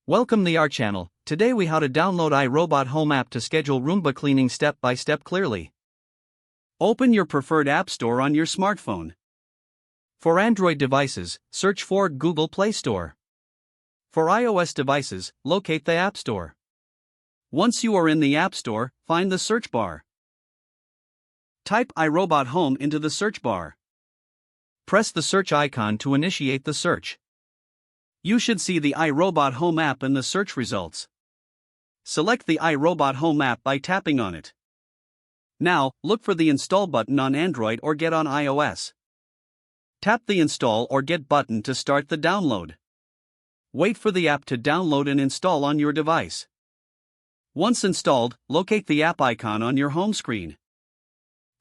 Welcome to our channel. Today we how to download iRobot Home app to schedule Roomba cleaning step by step clearly. Open your preferred app store on your smartphone. For Android devices, search for Google Play Store. For iOS devices, locate the App Store. Once you are in the App Store, find the search bar. Type iRobot Home into the search bar. Press the search icon to initiate the search. You should see the iRobot Home app in the search results. Select the iRobot Home app by tapping on it. Now, look for the Install button on Android or Get on iOS. Tap the Install or Get button to start the download. Wait for the app to download and install on your device. Once installed, locate the app icon on your home screen.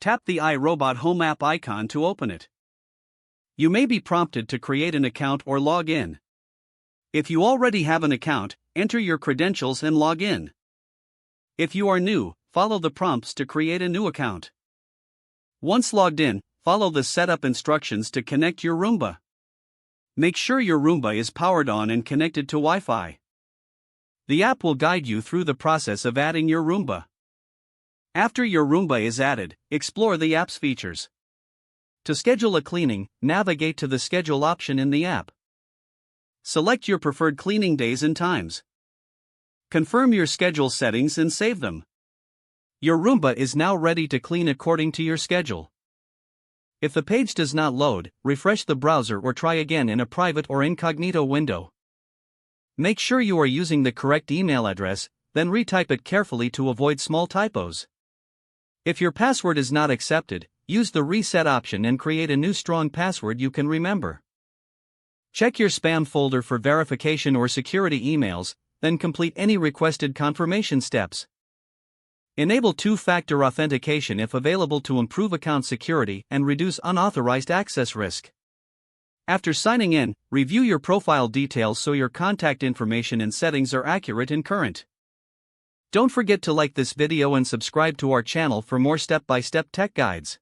Tap the iRobot Home app icon to open it. You may be prompted to create an account or log in. If you already have an account, enter your credentials and log in. If you are new, follow the prompts to create a new account. Once logged in, follow the setup instructions to connect your Roomba. Make sure your Roomba is powered on and connected to Wi-Fi. The app will guide you through the process of adding your Roomba. After your Roomba is added, explore the app's features. To schedule a cleaning, navigate to the Schedule option in the app. Select your preferred cleaning days and times. Confirm your schedule settings and save them. Your Roomba is now ready to clean according to your schedule. If the page does not load, refresh the browser or try again in a private or incognito window. Make sure you are using the correct email address, then retype it carefully to avoid small typos. If your password is not accepted, use the reset option and create a new strong password you can remember. Check your spam folder for verification or security emails, then complete any requested confirmation steps. Enable two-factor authentication if available to improve account security and reduce unauthorized access risk. After signing in, review your profile details so your contact information and settings are accurate and current. Don't forget to like this video and subscribe to our channel for more step-by-step tech guides.